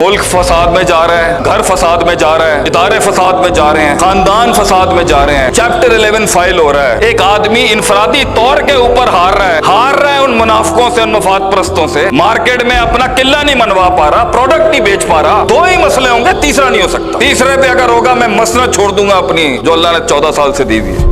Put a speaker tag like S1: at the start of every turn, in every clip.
S1: मुल्क फसाद में जा रहा है, घर फसाद में जा रहा है, इदारे फसाद में जा रहे हैं, खानदान फसाद में जा रहे हैं, चैप्टर 11 फाइल हो रहा है। एक आदमी इनफरादी तौर के ऊपर हार रहा है उन मुनाफिकों से, उन मफाद परस्तों से। मार्केट में अपना किला नहीं मनवा पा रहा, प्रोडक्ट नहीं बेच पा रहा। दो ही मसले होंगे, तीसरा नहीं हो सकता। तीसरे पे अगर होगा मैं मसनद छोड़ दूंगा अपनी, जो अल्लाह ने 14 साल से दी हुई है।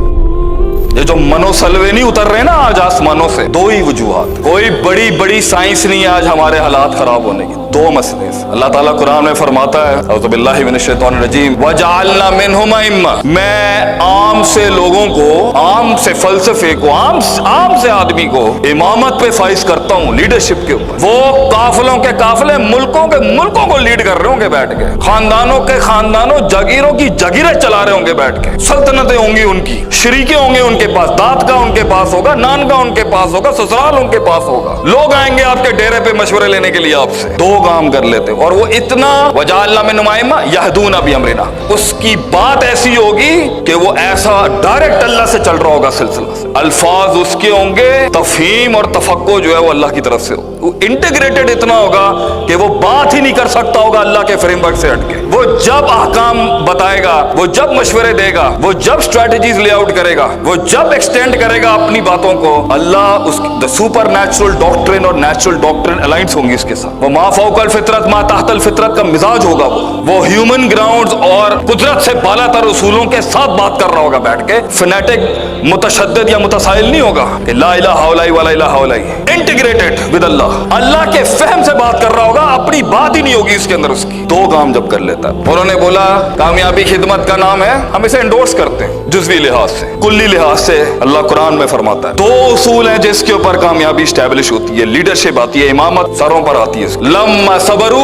S1: ये जो मनोसलवे नहीं उतर रहे ना आज आसमानों से, दो ही वजूहात। कोई बड़ी बड़ी साइंस नहीं है आज हमारे हालात खराब होने की, दो मसले। अल्लाह ताला कुरान में फरमाता है, औज़ु बिल्लाहि मिनश शैतानिर रजीम, वजअलना मिनहुम अइम्मा, मैं आम से लोगों को, आम से फलसफे को, आम से आदमी को इमामत पे फाइज करता हूँ, लीडरशिप के ऊपर। वो काफिलों के काफिले मुल्कों को लीड कर रहे होंगे बैठ के, खानदानों के खानदानों, जागीरों की जागीरें चला रहे होंगे बैठ के, सल्तनतें होंगी उनकी, शरीके होंगे उनके पास, दाद का उनके पास होगा, नान का उनके पास होगा, ससुराल उनके पास होगा। लोग आएंगे आपके डेरे पे मशवरे लेने के लिए आपसे, दो काम कर लेते। और वो इतना वजअलना मिनहुम अइम्मा यहदूना बिअमरिना, उसकी बात ऐसी होगी कि वो ऐसा डायरेक्ट अल्लाह से चल रहा होगा सिलसिला से। अल्फाज उसके होंगे, तफहीम और तफक्को जो है वो अल्लाह की तरफ से हो, वो इंटीग्रेटेड इतना होगा कि वो बात ही नहीं कर सकता होगा अल्लाह के फ्रेमवर्क से हटके। वो जब अहकाम बताएगा, वो जब मशवरे देगा, वो जब स्ट्रेटजीज लेआउट करेगा, वो जब एक्सटेंड करेगा अपनी बातों को, अल्लाह उसकी सुपर नेचुरल डॉक्ट्रिन और नेचुरल डॉक्ट्रिन अलाइंस होंगी उसके साथ। वो मा फौकल फितरत मा तहतल फितरत का मिजाज होगा। वो ह्यूमन ग्राउंड्स और कुदरत से बालातर उसूलों के साथ बात कर रहा होगा बैठ के, फनेटिक मुतशद्दिद या मुतसाइल नहीं होगा कि ला इलाहा इल्लल्लाह वला इलाहा इल्लल्लाह, इंटीग्रेटेड विद अल्लाह के फहम से बात कर रहा होगा, अपनी बात ही नहीं होगी इसके अंदर उसकी। दो काम जब कर लेता है। उन्होंने बोला कामयाबी खिदमत का नाम है, हम इसे एंडोर्स करते हैं जुज़वी लिहाज से, कुल्ली लिहाज से। अल्लाह कुरान में फरमाता है दो उसूल हैं जिसके ऊपर कामयाबी स्टैब्लिश होती है, लीडरशिप आती है, इमामत सरों पर आती है। लम्मा सबरू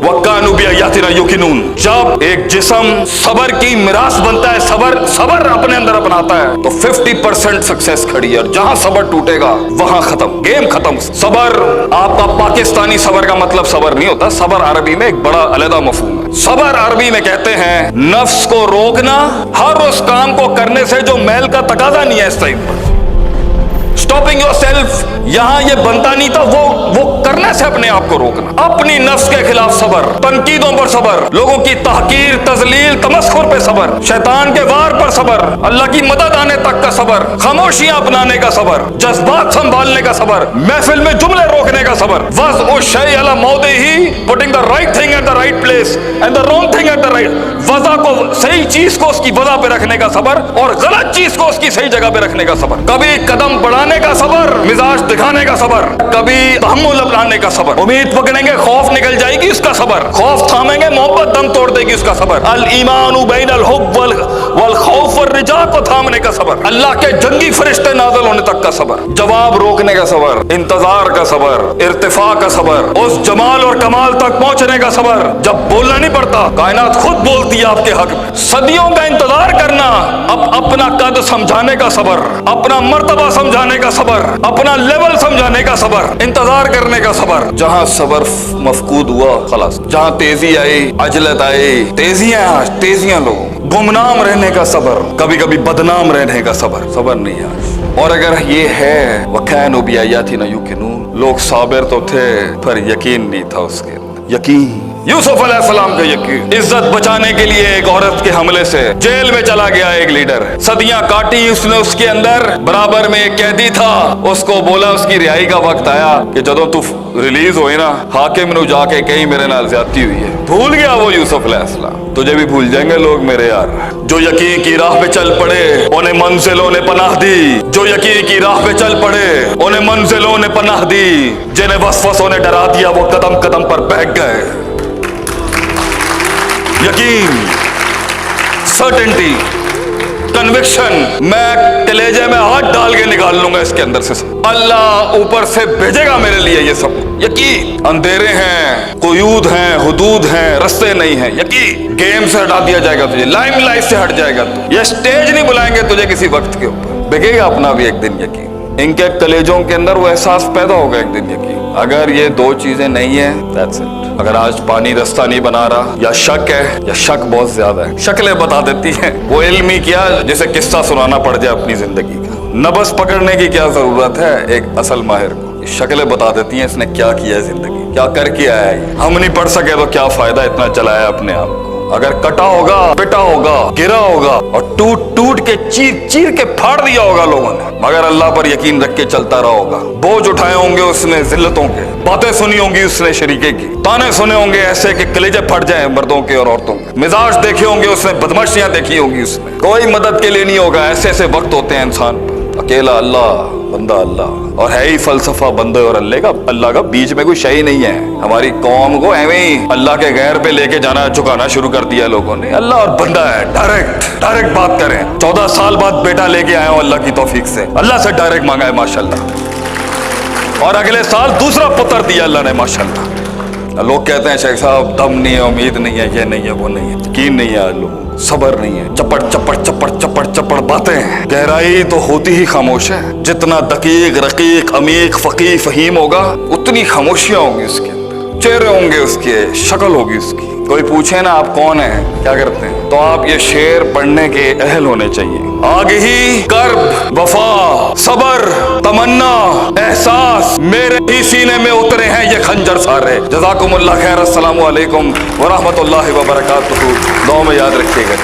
S1: व कानू बिआयातिना युकिनून, जब एक जिस्म सबर की मिरास बनता है, सबर अपने अंदर अपनाता है, तो 50% सक्सेस खड़ी है। और जहां सबर टूटेगा वहां खत्म, गेम खत्म। सबर आपका पाकिस्तानी सबर का मतलब सबर नहीं होता, सबर अरबी में एक बड़ा अलग मफहूम है। सबर अरबी में कहते हैं नफ्स को रोकना हर उस काम को करने से जो मैल का तकाजा नहीं है इस टाइम पर। स्टॉपिंग योरसेल्फ, यहां ये बनता नहीं था, वो करने से अपने आप को रोकना। अपनी नफ्स के खिलाफ सबर, तनकीदों पर सबर, लोगों की तहकीर तजलील तमस्खुर पे सबर, शैतान के वार पर सबर, अल्लाह की मदद आने तक का सबर, खामोशियां अपनाने का सबर, जज्बात संभालने का सबर, महफिल में जुमले रोकने का सबर। वज़ उश शै अला मौदिही, putting the right thing at the right place and the wrong thing at the right, वज़ा को, सही चीज को उसकी वज़ा पे रखने का सबर और गलत चीज को उसकी सही जगह पे रखने का सबर। कभी कदम बढ़ाने का सबर, मिजाज दिखाने का सबर, कभी तहम्मुल अपनाने का सबर। उम्मीद पकड़ेंगे खौफ निकल जाएगी उसका सबर, खौफ थामेंगे मोहब्बत दम तोड़ देगी उसका सबर। अल ईमानु बैनल हुब वल खौफ वर रिजा को थामने का सबर, अल्लाह के जंगी फरिश्ते नाज़िल होने तक का सबर, जवाब रोकने का सबर, इंतजार का सबर, इर्तिफा का सबर, उस जमाल और कमाल तक पहुंचने का सबर जब बोलना नहीं पड़ता, कायनात खुद बोलती है आपके हक में। सदियों का इंतजार करना, अपना कद समझाने का सबर, अपना मर्तबा समझाने का सबर, अपना लेवल समझाने का सबर, इंतजार करने का सबर। जहां सबर मफकूद हुआ खलास, जहां तेजी आई, अजलत आई, तेजियां लोगों, गुमनाम रहने का सबर, कभी कभी बदनाम रहने का सबर, सबर नहीं है आज। और अगर ये है वकानु बिआयातिना युकिनून, लोग साबिर तो थे पर यकीन नहीं था उसके अंदर। यकीन, यूसुफ अलैहिस्सलाम का यकीन, इज्जत बचाने के लिए एक औरत के हमले से जेल में चला गया एक लीडर, सदियां काटी उसने, उसके अंदर बराबर में एक कैदी था, उसको बोला उसकी रिहाई का वक्त आया कि जदों तू रिलीज होए ना, हाकिम ने जाके कहीं मेरे नाल ज्यादती हुई है। भूल गया वो यूसुफ अलैहिस्सलाम, तुझे भी भूल जाएंगे लोग मेरे यार। जो यकीन की राह पे चल पड़े उन्हें मंजिलों ने पनाह दी, जो यकीन की राह पे चल पड़े उन्हें मंजिलों ने पनाह दी, जिन्हें वसवसों ने डरा दिया वो कदम कदम पर बहक गए। यकीन, सर्टेनिटी, कन्विक्शन, मैं कलेजे में हाथ डाल के निकाल लूंगा इसके अंदर से, अल्लाह ऊपर से भेजेगा मेरे लिए ये सब। यकीन, अंधेरे हैं, कुयूद हैं, हुदूद हैं, रास्ते नहीं हैं। यकीन, गेम से हटा दिया जाएगा तुझे, लाइमलाइट से हट जाएगा तू, ये स्टेज नहीं बुलाएंगे तुझे किसी वक्त के ऊपर, बिकेगा अपना भी एक दिन यकीन। इनके कलेजों के अंदर वो एहसास पैदा होगा एक दिन यकीन। अगर ये दो चीजें नहीं है, दैट्स इट। अगर आज पानी रास्ता नहीं बना रहा, या शक है, या शक बहुत ज्यादा है, शक्लें बता देती हैं, वो इल्म ही क्या जैसे किस्सा सुनाना पड़ जाए अपनी जिंदगी का, नबस पकड़ने की क्या जरूरत है एक असल माहिर को, शक्लें बता देती हैं इसने क्या किया है जिंदगी। क्या कर के आया है। हम नहीं पढ़ सके तो क्या फायदा इतना चलाया अपने आप को। अगर कटा होगा, पिटा होगा, गिरा होगा और टूट टूट के चीर चीर के फाड़ दिया होगा लोगों ने, मगर अल्लाह पर यकीन रख के चलता रहा होगा। बोझ उठाए होंगे उसने जिल्लतों के, बातें सुनी होंगी उसने शरीके की, ताने सुने होंगे ऐसे कि कलेजे फट जाए मर्दों के और औरतों के, मिजाज देखे होंगे उसने, बदमाशियां देखी होंगी उसने। कोई मदद के लिए नहीं होगा। ऐसे ऐसे वक्त होते हैं इंसान पर, अकेला अल्लाह, बंदा अल्लाह। और है ही फलसफा बंदे और अल्लाह का बीच में कोई शय नहीं है। हमारी कौम को एवं ही अल्लाह के गैर पे लेके जाना, झुकाना शुरू कर दिया लोगों ने। अल्लाह और बंदा है, डायरेक्ट बात करें। 14 साल बाद बेटा लेके आया हूं अल्लाह की तौफीक से, अल्लाह से डायरेक्ट मांगा है माशाल्लाह। और अगले साल दूसरा पुत्र दिया अल्लाह ने माशाल्लाह। लोग कहते हैं शेख साहब दम नहीं है, उम्मीद नहीं है, ये नहीं है, वो नहीं है, यकीन नहीं है, लोग सबर नहीं है। चपड़ बातें हैं। गहराई तो होती ही खामोश है। जितना दकीक रकीक अमीक फकीह फहीम होगा उतनी खामोशियां होंगी उसके अंदर, चेहरे होंगे उसके, शक्ल होगी उसकी। कोई पूछे ना आप कौन है, क्या करते हैं, तो आप ये शेर पढ़ने के अहल होने चाहिए। आगे ही कर्ब, वफा, सबर, तमन्ना, एहसास मेरे ही सीने में उतरे हैं ये खंजर सारे। जज़ाकुमुल्लाह खैर। अस्सलामु अलैकुम व रहमतुल्लाहि व बरकातुहू। दुआ में याद रखिएगा।